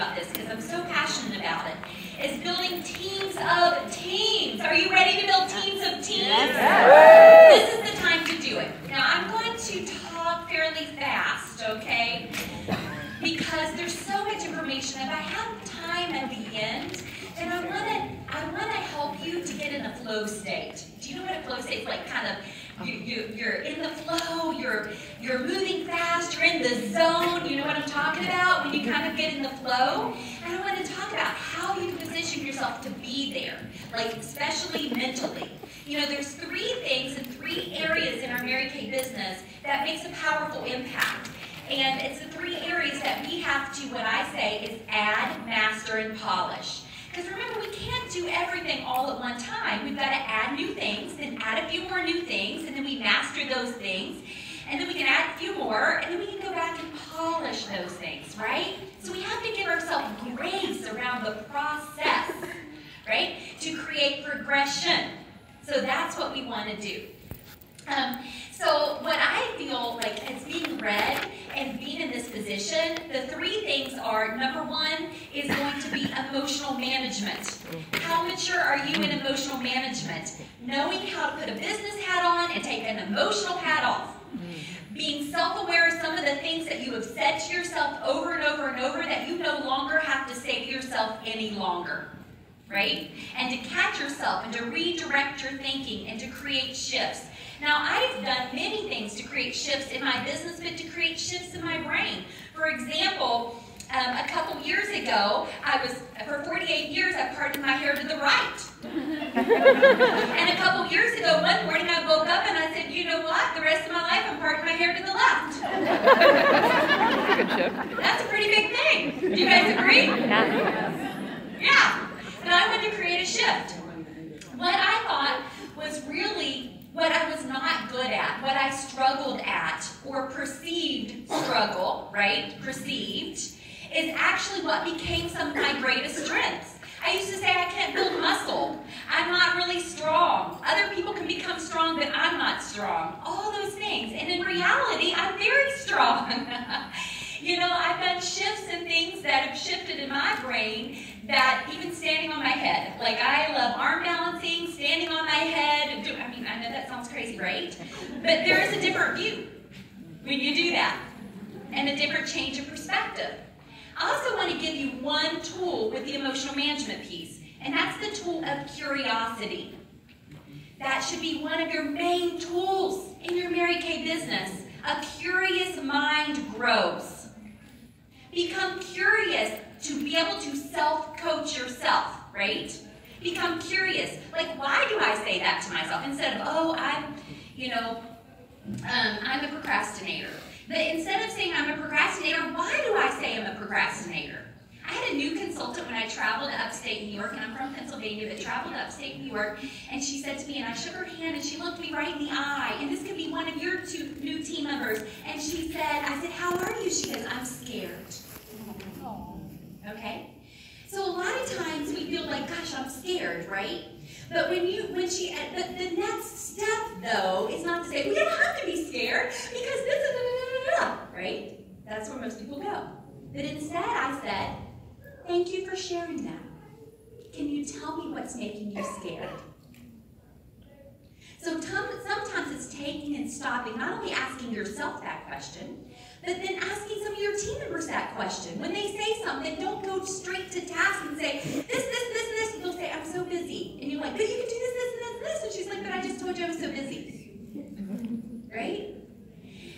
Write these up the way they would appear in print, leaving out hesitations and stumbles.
about this because I'm so passionate about it, is building teams of teams. Are you ready to build teams of teams? Yes. This is the time to do it. Now, I'm going to talk fairly fast, okay? Because there's so much information. If I have time at the end, then I want to help you to get in a flow state. Do you know what a flow state is like? Kind of, you're in the flow, you're moving fast, you're in the zone. You know what I'm talking about? When you kind of get in the flow. And I want to talk about how you can position yourself to be there, like especially mentally. You know, there's 3 things and 3 areas in our Mary Kay business that makes a powerful impact. And it's the 3 areas that we have to, what I say, is add, master, and polish. Because remember, we can't do everything all at one time. We've got to add new things, then add a few more new things, and then we master those things. And then we can add a few more, and then we can go back and polish those things, right? So we have to give ourselves grace around the process, right? To create progression. So that's what we want to do. So what I feel like as being Red and being in this position, the 3 things are, number 1 is going to be emotional management. How mature are you in emotional management? Knowing how to put a business hat on and take an emotional hat off. Being self-aware of some of the things that you have said to yourself over and over and over that you no longer have to say to yourself any longer. Right? And to catch yourself and to redirect your thinking and to create shifts. Now, I've done many things to create shifts in my business, but to create shifts in my brain. For example, a couple years ago, for 48 years, I parted my hair to the right. And a couple years ago, one morning, I woke up and I said, you know what? The rest of my life, I'm parting my hair to the left. Good shift. That's a pretty big thing. Do you guys agree? Yeah. But I wanted to create a shift. What I thought was really what I was not good at, what I struggled at, or perceived struggle, right? Perceived, is actually what became some of my greatest strengths. I used to say I can't build muscle. I'm not really strong. Other people can become strong, but I'm not strong. All those things. And in reality, I'm very strong. You know, I've done shifts and things that have shifted in my brain that even standing on my head. Like, I love arm balancing, standing on my head. I know that sounds crazy, right? But there is a different view when you do that and a different change of perspective. I also want to give you one tool with the emotional management piece, and that's the tool of curiosity. That should be one of your main tools in your Mary Kay business. A curious mind grows. Become curious to be able to self-coach yourself, right? Become curious. Like, why do I say that to myself? Instead of, oh, I'm a procrastinator. But instead of saying I'm a procrastinator, why do I say I'm a procrastinator? I had a new consultant when I traveled to upstate New York, and I'm from Pennsylvania, but traveled to upstate New York, and she said to me, and I shook her hand, and she looked me right in the eye, and this could be one of your 2 new team members, and she said, I said, how are you? She goes, I'm scared. Okay? So a lot of times we feel like, gosh, I'm scared, right? But but the next step, though, is not to say, we don't have to be scared, because this is, right? That's where most people go. But instead, I said, thank you for sharing that. Can you tell me what's making you scared? So sometimes it's taking and stopping, not only asking yourself that question, but then asking some of your team members that question. When they say something, don't go straight to task and say, this. You'll say, I'm so busy. And you're like, but you can do this. And she's like, but I just told you I was so busy. Right?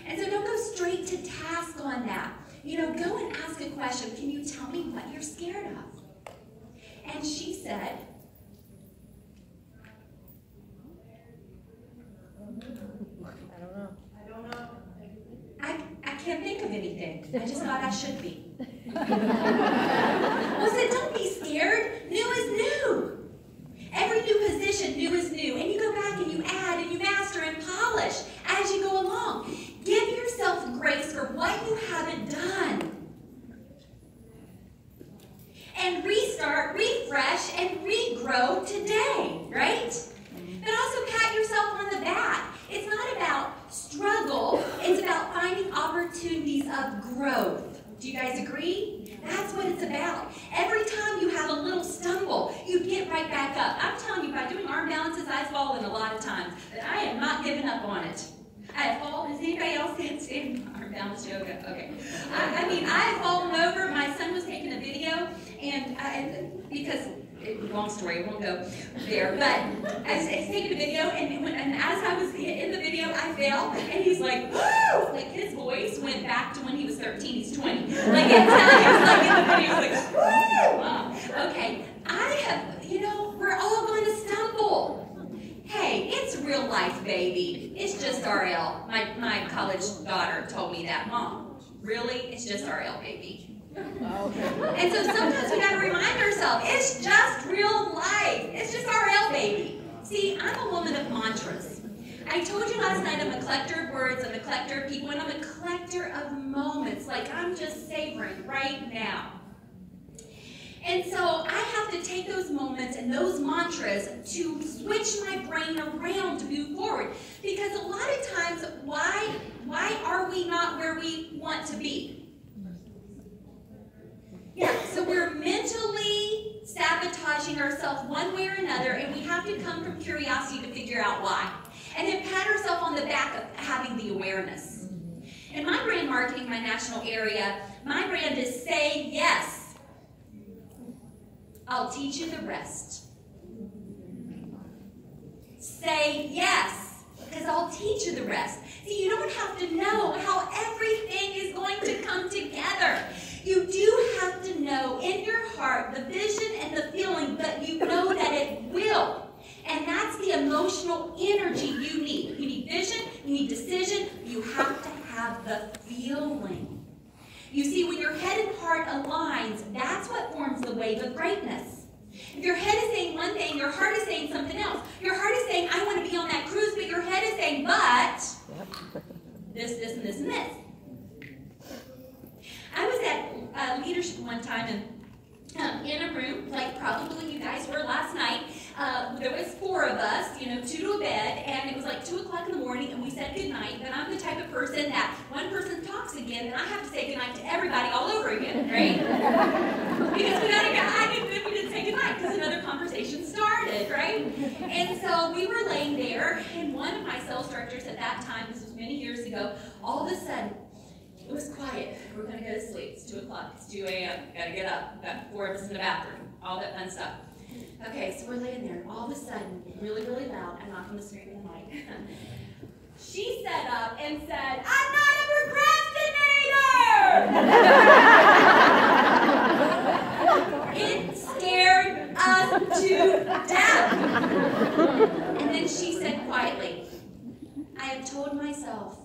And so don't go straight to task on that. You know, go and ask a question. Can you tell me what you're scared of? And she said, I can't think of anything. I just thought I should be. Well, I said, don't be scared. New is new. Every new position, new is new. And you go back and you add and you master and polish as you go along. Give yourself grace for what you haven't done. And restart, refresh, and regrow today, right? But also pat yourself on the back. It's not about struggle. It's about finding opportunities of growth. Do you guys agree? That's what it's about. Every time you have a little stumble, you get right back up. I'm telling you, by doing arm balances, I've fallen a lot of times, but I am not giving up on it. I have fallen. Has anybody else stand arm balance yoga? Okay. I mean, I have fallen over. My son was taking a video, and because, long story, I won't go there, but I was taking a video, and as I was in the video, I fell, and he's like, woo! Like, his voice went back to when he was 13, he's 20. Like, it's like in the video, he's like, woo! Wow. Okay, we're all going to stumble. Hey, it's real life, baby. It's just RL. My college daughter told me that. Mom, really? It's just RL, baby. And so sometimes we got to remind ourselves, it's just real life. It's just RL, baby. See, I'm a woman of mantras. I told you last night I'm a collector of words, I'm a collector of people, and I'm a collector of moments. Like, I'm just savoring right now. And so I have to take those moments and those mantras to switch my brain around to move forward. Because a lot of times, why are we not where we want to be? Yeah, so we're mentally sabotaging ourselves one way or another, and we have to come from curiosity to figure out why. And then pat ourselves on the back of having the awareness. In my brand marketing, my national area, my brand is Say Yes. I'll teach you the rest. Say yes, because I'll teach you the rest. See, you don't have to know how everything is going to come together. You do have to know in your heart the vision and the feeling, but you know that it will. And that's the emotional energy you need. You need vision, you need decision, you have to have the feeling. You see, when your head and heart aligns, that's what forms the wave of greatness. If your head is saying one thing, your heart is saying something else. Your heart is saying, I want to be on that cruise, but your head is saying, but this, and this, and this. I was at leadership one time and in a room, like probably you guys were last night. There was 4 of us, 2 to a bed, and it was like 2 o'clock in the morning, and we said goodnight. But I'm the type of person that one person talks again, and I have to say goodnight to everybody all over again, right? Because we didn't say goodnight because another conversation started, right? And so we were laying there, and one of my sales directors at that time, this was many years ago, all of a sudden, it was quiet. We're going to go to sleep. It's 2 o'clock. It's 2 a.m. Got to get up. Got 4 of us in the bathroom. All that fun stuff. Okay, so we're laying there. All of a sudden, really, really loud. I'm not going to scream in the mic. She sat up and said, I'm not a procrastinator! It scared us to death. And then she said quietly, I have told myself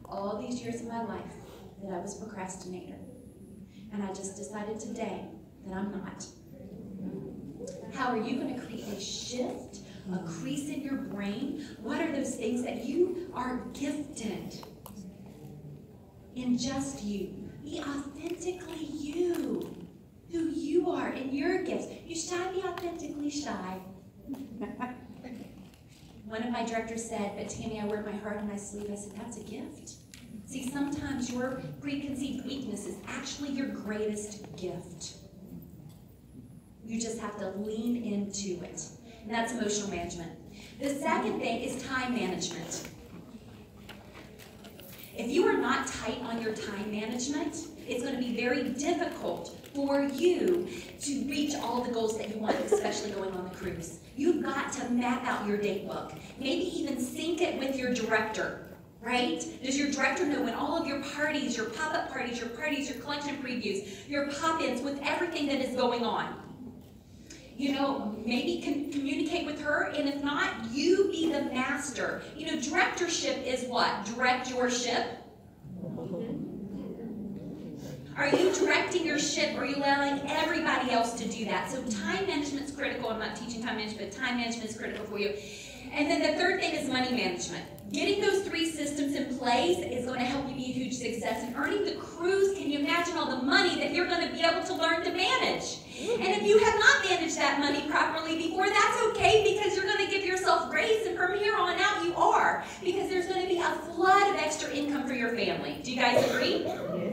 all these years of my life that I was a procrastinator. And I just decided today that I'm not. How are you going to create a shift, a crease in your brain? What are those things that you are gifted in? Just you. Be authentically you. Who you are in your gifts. You shy, be authentically shy. One of my directors said, but Tammy, I wear my heart on my sleeve. I said, that's a gift. See, sometimes your preconceived weakness is actually your greatest gift. You just have to lean into it. And that's emotional management. The second thing is time management. If you are not tight on your time management, it's going to be very difficult for you to reach all the goals that you want, especially going on the cruise. You've got to map out your date book. Maybe even sync it with your director. Right? Does your director know when all of your parties, your pop-up parties, your collection previews, your pop-ins, with everything that is going on? Maybe communicate with her, and if not, you be the master. Directorship is what? Direct your ship? Are you directing your ship, or are you allowing everybody else to do that? So time management is critical. I'm not teaching time management, but time management is critical for you. And then the third thing is money management. Getting those 3 systems in place is going to help you be a huge success. And earning the cruise, can you imagine all the money that you're going to be able to learn to manage? And if you have not managed that money properly before, that's okay, because you're going to give yourself grace, and from here on out you are, because there's going to be a flood of extra income for your family. Do you guys agree?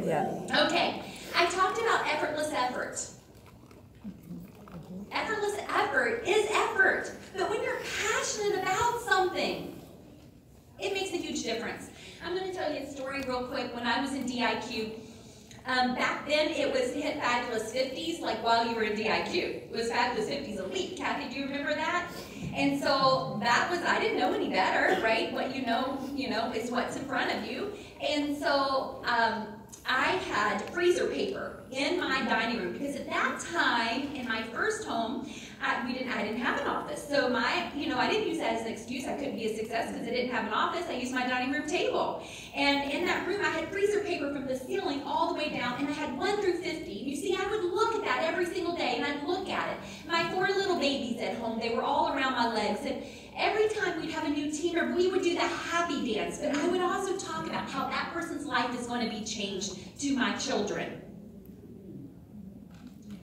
Yes. Okay. I talked about effortless effort. Effortless effort is effort. But when you're passionate about something, it makes a huge difference. I'm going to tell you a story real quick. When I was in DIQ, back then it was hit Fabulous 50s, like while you were in DIQ. It was Fabulous 50s Elite. Kathy, do you remember that? And so that was, I didn't know any better, right? What you know, is what's in front of you. And so I had freezer paper in my dining room because at that time in my first home, I didn't have an office. So I didn't use that as an excuse. I couldn't be a success because I didn't have an office. I used my dining room table. And in that room, I had freezer paper from the ceiling all the way down, and I had 1 through 50. You see, I would look at that every single day, and I'd look at it. My 4 little babies at home, they were all around my legs, and every time we'd have a new teamer, we would do the happy dance, but I would also talk about how that person's life is going to be changed to my children.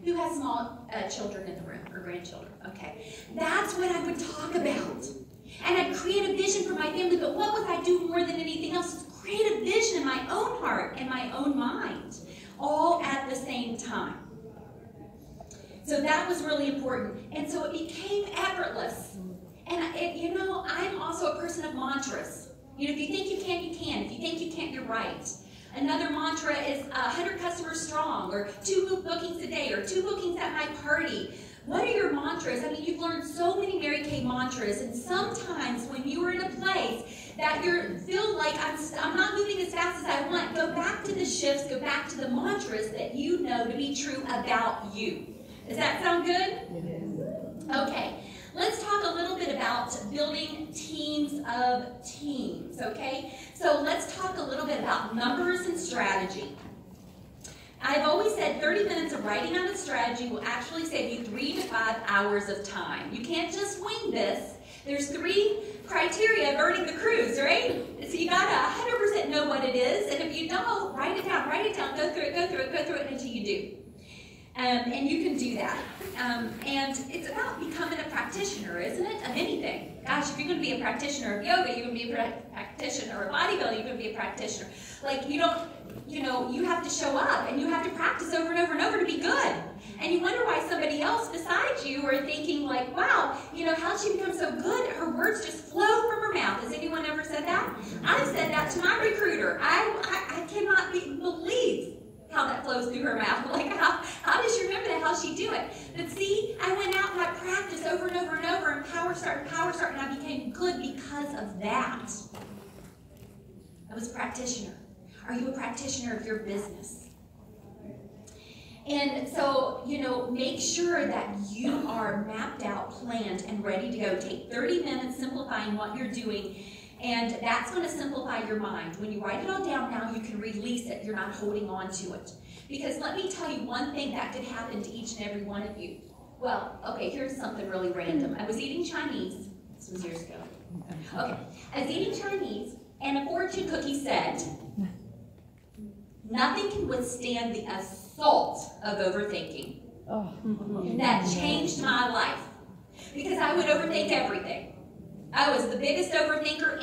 Who has small children in the room, or grandchildren? Okay. That's what I would talk about. And I'd create a vision for my family, but what would I do more than anything else is create a vision in my own heart and my own mind, all at the same time. So that was really important. And so it became effortless. And I'm also a person of mantras. If you think you can, you can. If you think you can't, you're right. Another mantra is 100 customers strong, or 2 bookings a day, or 2 bookings at my party. What are your mantras? I mean, you've learned so many Mary Kay mantras, and sometimes when you are in a place that you feel like I'm not moving as fast as I want, go back to the shifts, go back to the mantras that you know to be true about you. Does that sound good? Okay. Let's talk a little bit about building teams of teams, okay? So let's talk a little bit about numbers and strategy. I've always said 30 minutes of writing out a strategy will actually save you 3 to 5 hours of time. You can't just wing this. There's 3 criteria of earning the cruise, right? So you gotta 100% know what it is, and if you don't, write it down, go through it until you do. And you can do that. And it's about becoming a practitioner, isn't it, of anything. Gosh, if you're going to be a practitioner of yoga, you're going to be a practitioner of bodybuilding, you're going to be a practitioner. Like, you have to show up, and you have to practice over and over and over to be good. And you wonder why somebody else besides you are thinking like, wow, how'd she become so good? Her words just flow from her mouth. Has anyone ever said that? I've said that to my recruiter. I cannot believe how that flows through her mouth. Like, how does she remember that? How's she do it? But see, I went out and I practiced over and over and over, and power start, and I became good because of that. I was a practitioner. Are you a practitioner of your business? And so, make sure that you are mapped out, planned, and ready to go. Take 30 minutes simplifying what you're doing, and that's going to simplify your mind. When you write it all down now, you can release it. You're not holding on to it. Because let me tell you one thing that could happen to each and every one of you. Well, okay, here's something really random. I was eating Chinese. This was years ago. Okay. I was eating Chinese, and a fortune cookie said, nothing can withstand the assault of overthinking. Oh. And that changed my life. Because I would overthink everything. I was the biggest overthinker,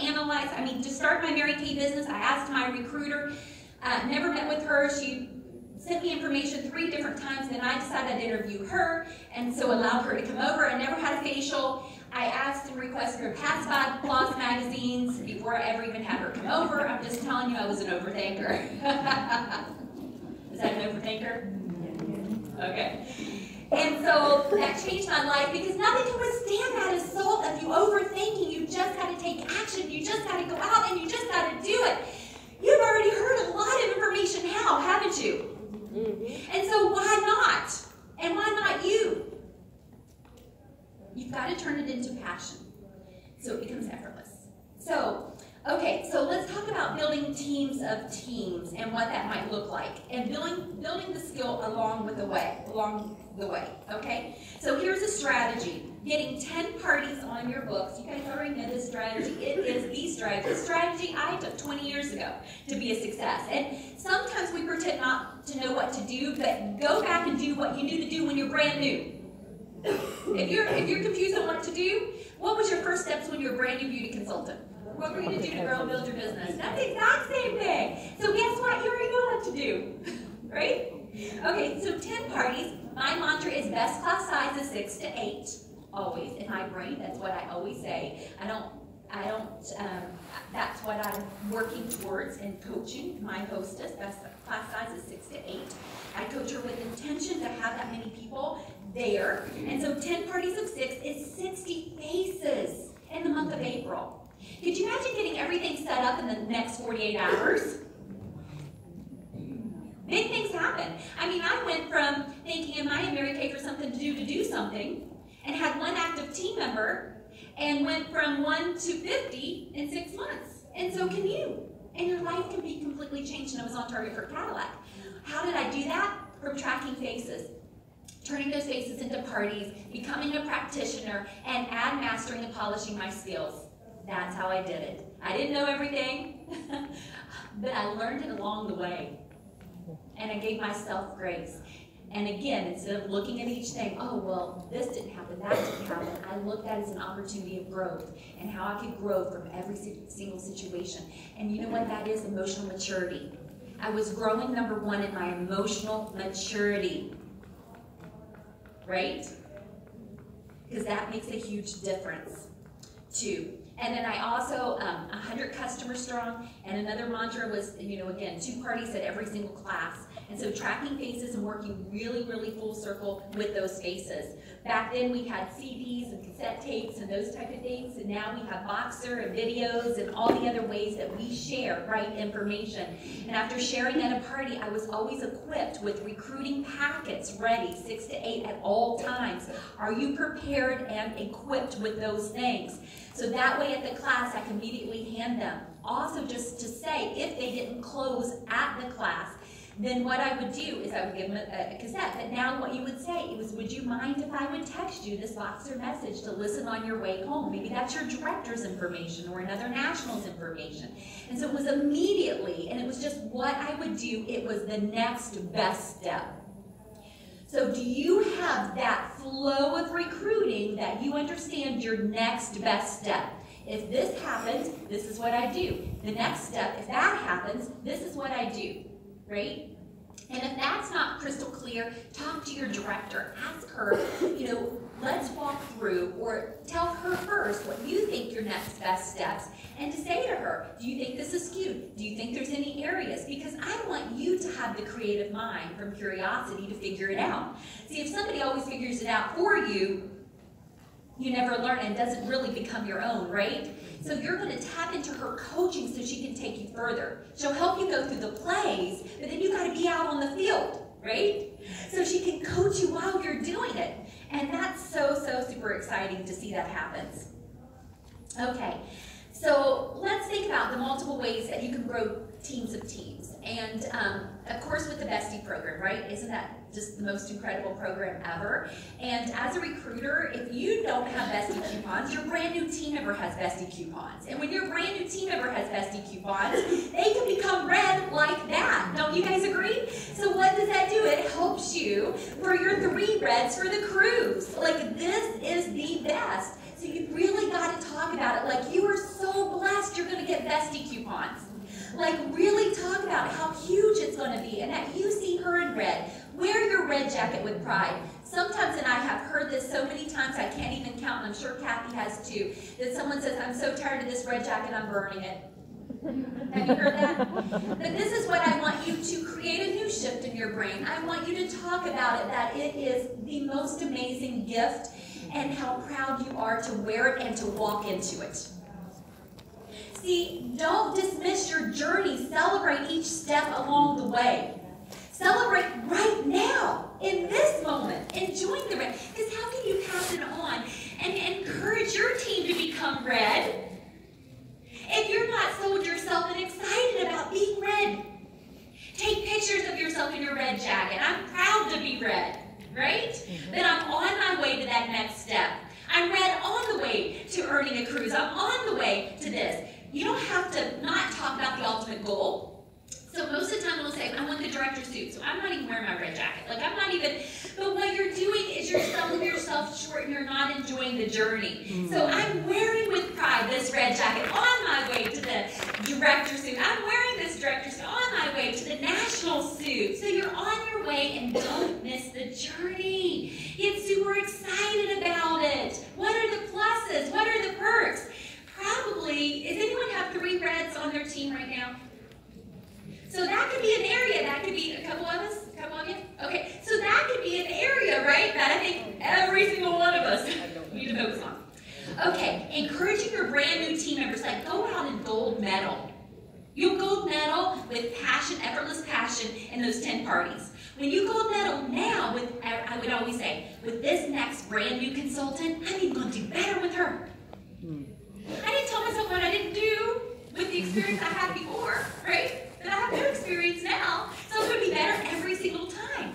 to start my Mary Kay business, I asked my recruiter, never met with her. She sent me information 3 different times, then I decided I'd interview her, and so allowed her to come over. I never had a facial. I asked and requested her pass 5 Plus magazines before I ever even had her come over. I'm just telling you, I was an overthinker. Is that an overthinker? Okay. And so that changed my life, because nothing can withstand that assault of you overthinking. You just got to take action. You just got to go out and you just got to do it. You've already heard a lot of information how, haven't you? Mm-hmm. And so why not? And why not you? You've got to turn it into passion so it becomes effortless. So, okay, so let's talk about building teams of teams and what that might look like, and building the skill along the way, okay? So here's a strategy. Getting 10 parties on your books. You guys already know this strategy. It is the strategy. This strategy I took 20 years ago to be a success. And sometimes we pretend not to know what to do, but go back and do what you knew to do when you're brand new. If you're confused on what to do, what was your first steps when you were a brand new beauty consultant? What were you to do to grow and build your business? That's the exact same thing. So guess what? You already know what to do, right? Okay, so 10 parties. My mantra is best class size is 6 to 8. Always in my brain, that's what I always say. That's what I'm working towards in coaching my hostess. Best class size is 6 to 8. I coach her with intention to have that many people there. And so 10 parties of 6 is 60 faces in the month of April. Could you imagine getting everything set up in the next 48 hours? Big things happen. I mean, I went from thinking, am I in Mary Kay for something to do something, and had one active team member, and went from 1 to 50 in 6 months. And so can you. And your life can be completely changed, and I was on target for Cadillac. How did I do that? From tracking faces. Turning those faces into parties, becoming a practitioner, and mastering and polishing my skills. That's how I did it. I didn't know everything, but I learned it along the way. And I gave myself grace. And again, instead of looking at each thing, oh, well, this didn't happen, that didn't happen, I looked at it as an opportunity of growth and how I could grow from every single situation. And you know what that is? Emotional maturity. I was growing, number one, in my emotional maturity. Right? Because that makes a huge difference, too. And then I also, 100 customers strong, and another mantra was, again, 2 parties at every single class. And so tracking faces and working really, really full circle with those faces. Back then we had CDs and cassette tapes and those type of things, and now we have Boxer and videos and all the other ways that we share, right, information. And after sharing at a party, I was always equipped with recruiting packets ready, 6 to 8 at all times. Are you prepared and equipped with those things? So that way at the class, I can immediately hand them. Also, just to say, if they didn't close at the class, then what I would do is I would give them a cassette. But now what you would say was, would you mind if I would text you this Boxer message to listen on your way home? Maybe that's your director's information or another national's information. And so it was immediately, and it was just what I would do. It was the next best step. So do you have that flow of recruiting that you understand your next best step? If this happens, this is what I do. The next step, if that happens, this is what I do. Right? And if that's not crystal clear, talk to your director. Ask her, let's walk through, or tell her first what you think your next best steps, and to say to her, do you think this is skewed? Do you think there's any areas? Because I want you to have the creative mind from curiosity to figure it out. See, if somebody always figures it out for you, you never learn and it doesn't really become your own, right? So you're going to tap into her coaching so she can take you further. She'll help you go through the plays, but then you got to be out on the field, right? So she can coach you while you're doing it. And that's so super exciting to see that happens. Okay, so let's think about the multiple ways that you can grow teams of teams. And of course with the Bestie program, right? Isn't that just the most incredible program ever? And as a recruiter, if you don't have Bestie coupons, your brand new team member has Bestie coupons. And when your brand new team member has Bestie coupons, they can become red like that. Don't you guys agree? So what does that do? It helps you for your 3 reds for the cruise. Like, this is the best. So you really got to talk about it like you are so blessed you're going to get Bestie coupons. Like, really talk about how huge it's going to be and that you see her in red. Wear your red jacket with pride. Sometimes, and I have heard this so many times I can't even count, and I'm sure Kathy has too, that someone says, I'm so tired of this red jacket, I'm burning it. Have you heard that? But this is what I want you to create a new shift in your brain. I want you to talk about it, that it is the most amazing gift and how proud you are to wear it and to walk into it. See, don't dismiss your journey. Celebrate each step along the way. Celebrate right now, in this moment, enjoying the red. Because how can you pass it on and encourage your team to become red if you're not sold yourself and excited about being red? Take pictures of yourself in your red jacket. I'm proud to be red, right? Then I'm on my way to that next step. I'm red on the way to earning a cruise. I'm on the way to this. You don't have to not talk about the ultimate goal. So most of the time we'll say, I want the director's suit, so I'm not even wearing my red jacket. Like, I'm not even, but what you're doing is you're selling yourself short and you're not enjoying the journey. So I'm wearing with pride this red jacket on my way to the director's suit. I'm wearing this director's suit on my way to the national suit. So you're on your way and don't miss the journey. Get super excited about it. What are the pluses? What are the perks? Probably, does anyone have 3 Reds on their team right now? So that could be an area, that could be a couple of us, a couple of you? Okay, so that could be an area, right, that I think every single one of us need to focus on. Okay, encouraging your brand new team members, like go out and gold medal. You'll gold medal with passion, effortless passion in those 10 parties. When you gold medal now, I would always say, with this next brand new consultant, I'm even going to do better with her. I didn't tell myself what I didn't do with the experience I had before, right? But I have new experience now, so I'm going to be better every single time.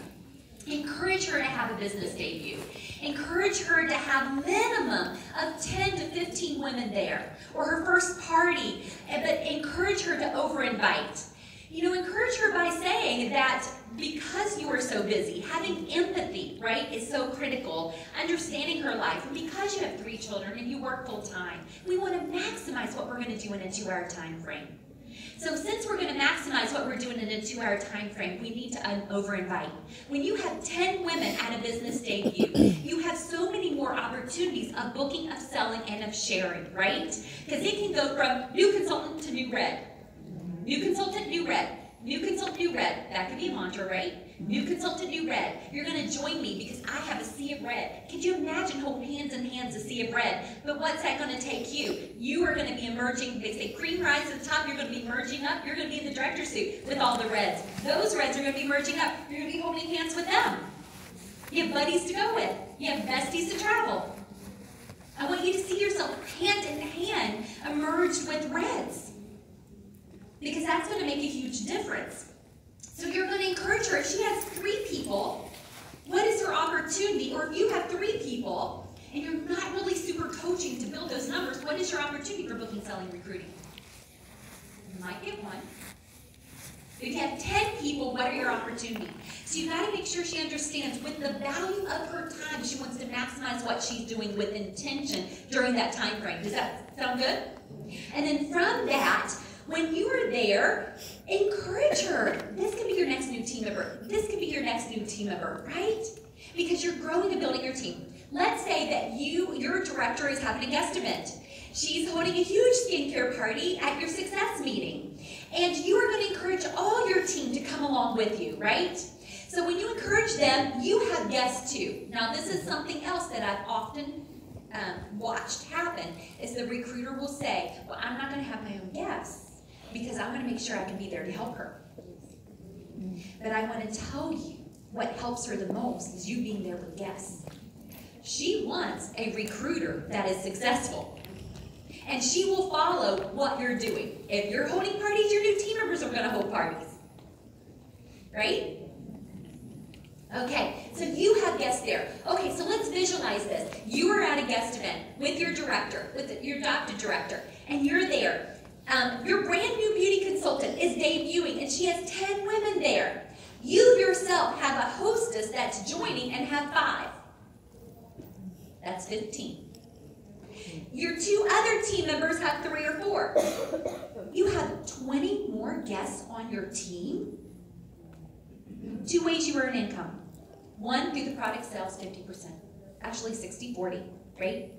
Encourage her to have a business debut. Encourage her to have minimum of 10 to 15 women there, or her first party, but encourage her to over-invite. You know, encourage her by saying that because you are so busy, having empathy, right, is so critical, understanding her life, and because you have 3 children and you work full-time, we want to maximize what we're going to do in a 2-hour time frame. So since we're going to maximize what we're doing in a 2-hour time frame, we need to over-invite. When you have 10 women at a business debut, you have so many more opportunities of booking, of selling, and of sharing, right? Because it can go from new consultant to new red. New consultant, new red. New consultant, new red. That could be a mantra, right? New consultant, new red. You're going to join me because I have a sea of red. Could you imagine holding hands in hands a sea of red? But what's that going to take you? You are going to be emerging. They say cream rise at the top. You're going to be merging up. You're going to be in the director's suit with all the reds. Those reds are going to be merging up. You're going to be holding hands with them. You have buddies to go with. You have besties to travel. I want you to see yourself hand in hand emerged with reds, because that's going to make a huge difference. So you're going to encourage her. If she has 3 people, what is her opportunity? Or if you have 3 people and you're not really super coaching to build those numbers, what is your opportunity for booking, selling, recruiting? You might get 1. If you have 10 people, what are your opportunities? So you've got to make sure she understands with the value of her time, she wants to maximize what she's doing with intention during that time frame. Does that sound good? And then from that, when you are there, encourage her. This could be your next new team member. This could be your next new team member, right? Because you're growing and building your team. Let's say that your director is having a guest event. She's holding a huge skincare party at your success meeting. And you are going to encourage all your team to come along with you, right? So when you encourage them, you have guests too. Now this is something else that I've often watched happen, is the recruiter will say, well, I'm not going to have my own guests, because I want to make sure I can be there to help her. But I want to tell you what helps her the most is you being there with guests. She wants a recruiter that is successful. And she will follow what you're doing. If you're holding parties, your new team members are going to hold parties. Right? Okay, so you have guests there. Okay, so let's visualize this. You are at a guest event with your director, with your adopted director, and you're there. Your brand new beauty consultant is debuting, and she has 10 women there. You yourself have a hostess that's joining and have 5. That's 15. Your 2 other team members have 3 or 4. You have 20 more guests on your team. 2 ways you earn income. 1, through the product sales, 50%. Actually 60-40, right?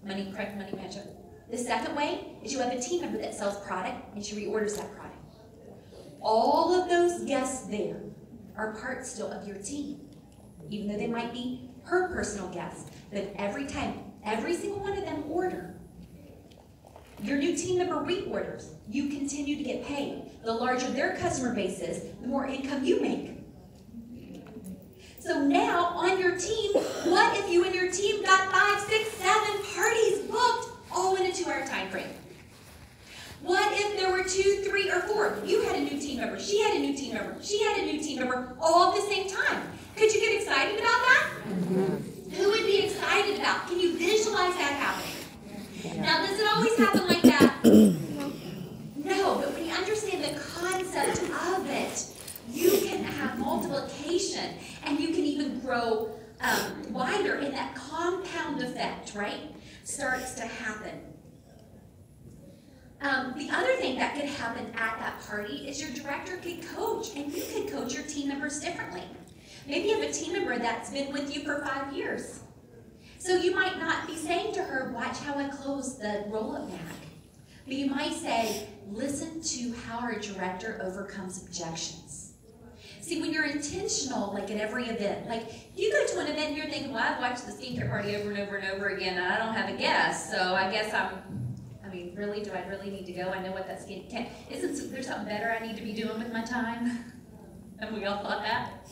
Correct money management. The second way is you have a team member that sells product and she reorders that product. All of those guests there are part still of your team, even though they might be her personal guests. But every time, every single one of them order, your new team member reorders, you continue to get paid. The larger their customer base is, the more income you make. So now on your team, what if you and your team got 5, 6, 7 parties booked all in a 2-hour time frame? What if there were 2, 3, or 4? You had a new team member, she had a new team member, she had a new team member, all at the same time. Could you get excited about that? Who would be excited about? Can you visualize that happening? Now, does it always happen like that? No, but when you understand the concept of it, you can have multiplication, and you can even grow wider, and that compound effect, right, starts to happen. The other thing that could happen at that party is your director could coach, and you could coach your team members differently. Maybe you have a team member that's been with you for 5 years. So you might not be saying to her, watch how I close the roll-up bag. But you might say, listen to how our director overcomes objections. See, when you're intentional, like at every event, like you go to an event and you're thinking, well, I've watched the skincare party over and over and over again, and I don't have a guest, so I guess really, do I really need to go? I know what that skincare, isn't there something better I need to be doing with my time? And we all thought that.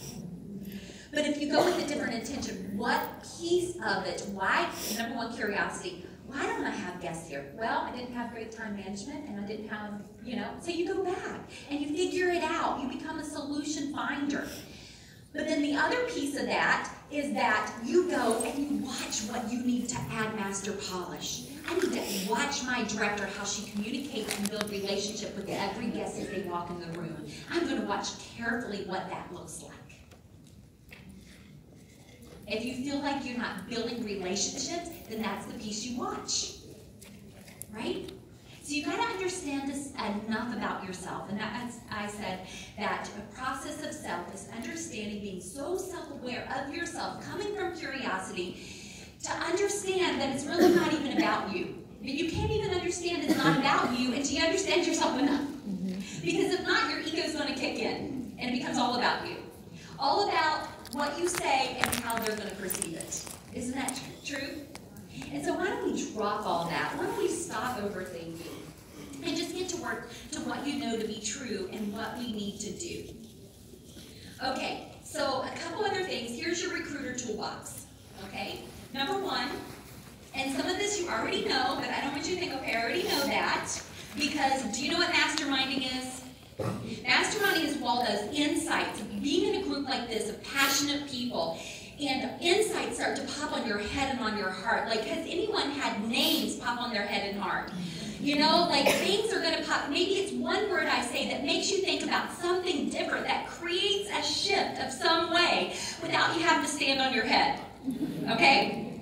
But if you go with a different intention, what piece of it, why, number one, curiosity, why don't I have guests here? Well, I didn't have great time management, and I didn't have, so you go back, and you figure it out. You become a solution finder. But then the other piece of that is that you go and you watch what you need to add master polish. I need to watch my director, how she communicates and builds relationship with every guest as they walk in the room. I'm going to watch carefully what that looks like. If you feel like you're not building relationships, then that's the piece you watch, right? So you got to understand this enough about yourself. And as I said, that a process of self is understanding, being so self-aware of yourself, coming from curiosity, to understand that it's really not even about you. You can't even understand it's not about you until you understand yourself enough. Because if not, your ego's going to kick in, and it becomes all about you. All about what you say and how they're going to perceive it. Isn't that true? And so why don't we drop all that? Why don't we stop overthinking and just get to work to what you know to be true and what we need to do. Okay, so a couple other things. Here's your recruiter toolbox. Okay, number one, and some of this you already know, but I don't want you to think, okay, I already know that, because do you know what masterminding is? Masterminding is Waldo's insights, being in a group like this of passionate people, and insights start to pop on your head and on your heart. Like, has anyone had names pop on their head and heart? Like things are going to pop. Maybe it's one word I say that makes you think about something different, that creates a shift of some way without you having to stand on your head. Okay?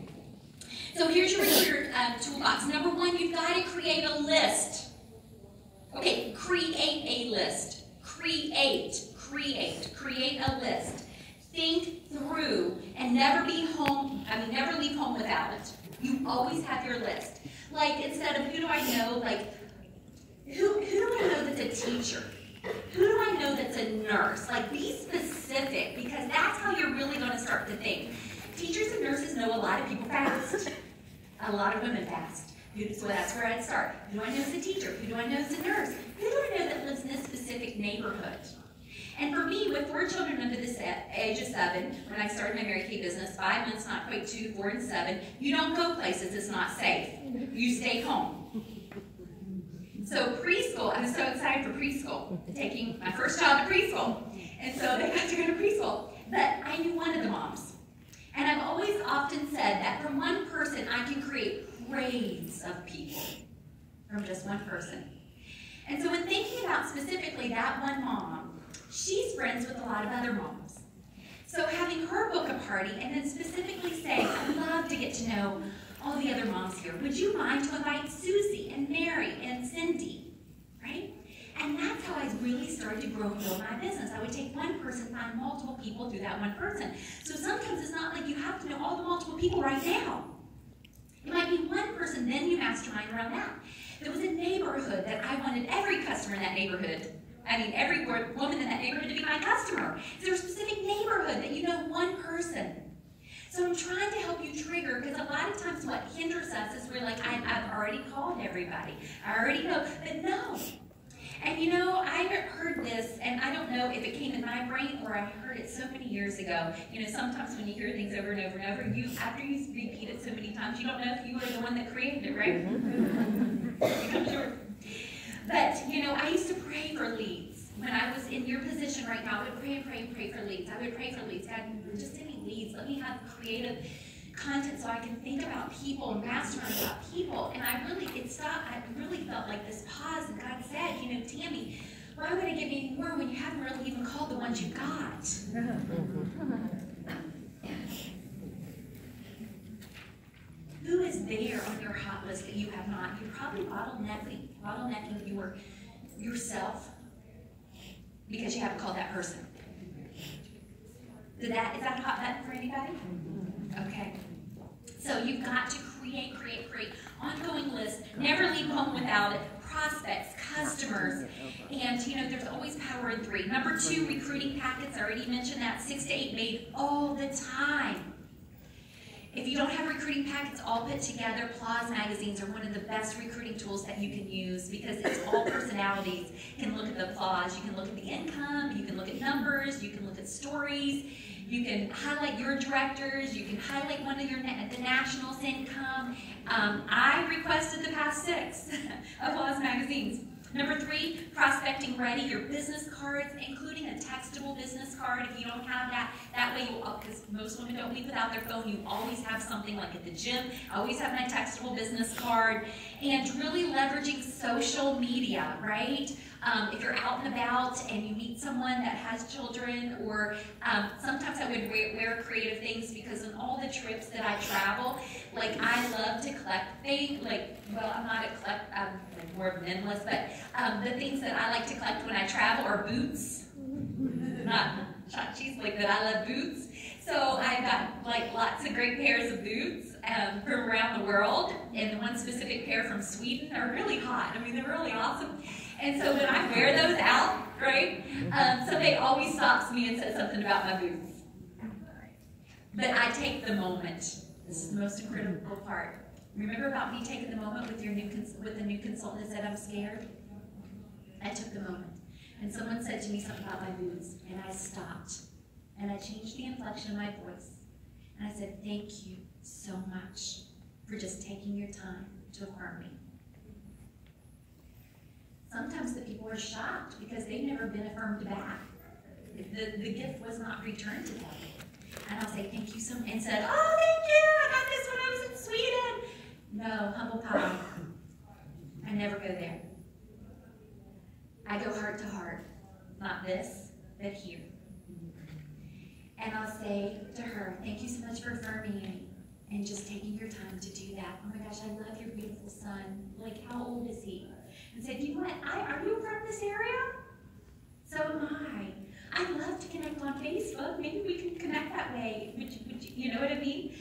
So here's your recruiter toolbox. Number one, you've got to create a list. Okay, create a list. Create a list. Think through and never leave home without it. You always have your list. Like, instead of who do I know, like, who do I know that's a teacher? Who do I know that's a nurse? Like, be specific, because that's how you're really going to start to think. Teachers and nurses know a lot of people fast. A lot of women fast. So that's where I'd start. Who do I know is a teacher? Who do I know is a nurse? Who do I know that lives in this specific neighborhood? And for me, with 4 children under the age of 7, when I started my Mary Kay business, 5 months, not quite 2, 4, and 7, you don't go places, it's not safe. You stay home. So preschool, I was so excited for preschool, taking my first child to preschool. And so they got to go to preschool. But I knew one of the moms. And I've always often said that from one person, I can create grades of people from just one person. And so when thinking about specifically that one mom, she's friends with a lot of other moms. So having her book a party and then specifically saying, I'd love to get to know all the other moms here. Would you mind to invite Susie and Mary and Cindy, right? And that's how I really started to grow and build my business. I would take one person, find multiple people through that one person. So sometimes it's not like you have to know all the multiple people right now. It might be one person, then you mastermind around that. There was a neighborhood that I wanted every customer in that neighborhood, every woman in that neighborhood to be my customer. Is there a specific neighborhood that you know one person? So I'm trying to help you trigger, because a lot of times what hinders us is we're like, I've already called everybody. I already know, but no. And I heard this, and I don't know if it came in my brain or I heard it so many years ago. Sometimes when you hear things over and over and over, after you repeat it so many times, you don't know if you were the one that created it, right? You're not sure. But, I used to pray for leads. When I was in your position right now, I would pray for leads. I would pray for leads. God, just give me leads. Let me have creative content so I can think about people and mastermind about people. And I really felt like this pause, and God said, Tammy, why would I give you any more when you haven't really even called the ones you got? Who is there on your hot list that you have not? You're probably bottlenecking yourself because you haven't called that person. Is that a hot button for anybody? Okay. So you've got to create. Ongoing lists. Never leave home without it. Prospects, customers, and there's always power in 3. Number 2, recruiting packets. I already mentioned that. 6 to 8 made all the time. If you don't have recruiting packets all put together, PLAS magazines are one of the best recruiting tools that you can use because it's all personalities. You can look at the PLAS, you can look at the income, you can look at numbers, you can look at stories, you can highlight your directors, you can highlight one of the nationals' income. I requested the past 6 of PLAS magazines. Number 3, prospecting ready, your business cards, including a textable business card. If you don't have that way, because most women don't leave without their phone, you always have something. Like at the gym, I always have my textable business card. And really leveraging social media, right? If you're out and about and you meet someone that has children, or sometimes I would wear creative things because on all the trips that I travel, like I love to collect things, I'm not I'm more of a minimalist, but the things that I like to collect when I travel are boots. Not cheese, that I love boots. So I've got lots of great pairs of boots from around the world, and the one specific pair from Sweden are really hot. I mean, they're really awesome. And so when I wear those out, right, somebody always stops me and says something about my boots. But I take the moment. This is the most critical part. Remember about me taking the moment with the new consultant that said I'm scared? I took the moment. And someone said to me something about my boots, and I stopped. And I changed the inflection of my voice. And I said, thank you so much for just taking your time to affirm me. Sometimes the people are shocked because they've never been affirmed back. The gift was not returned to them. And I'll say, thank you so much. And said, oh, thank you, I got this when I was in Sweden. No, humble pie. I never go there. I go heart to heart. Not this, but here. And I'll say to her, thank you so much for affirming me and just taking your time to do that. Oh my gosh, I love your beautiful son. How old is he? And said, you know what, are you from this area? So am I. I'd love to connect on Facebook. Maybe we can connect that way. Would you know what I mean?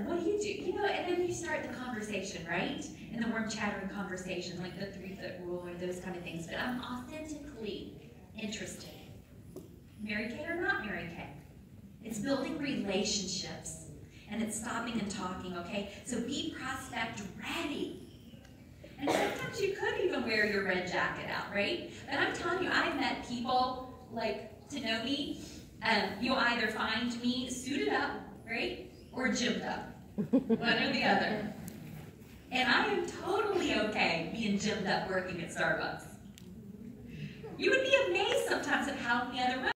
What do you do? And then you start the conversation, right? And the warm chattering conversation, like the 3-foot rule or those kind of things. But I'm authentically interested. Mary Kay or not Mary Kay. It's building relationships. And it's stopping and talking, okay? So be prospect ready. And sometimes you could even wear your red jacket out, right? But I'm telling you, I've met people to know me. You'll either find me suited up, right? Or gymmed up. One or the other. And I am totally okay being gymmed up working at Starbucks. You would be amazed sometimes at how many other women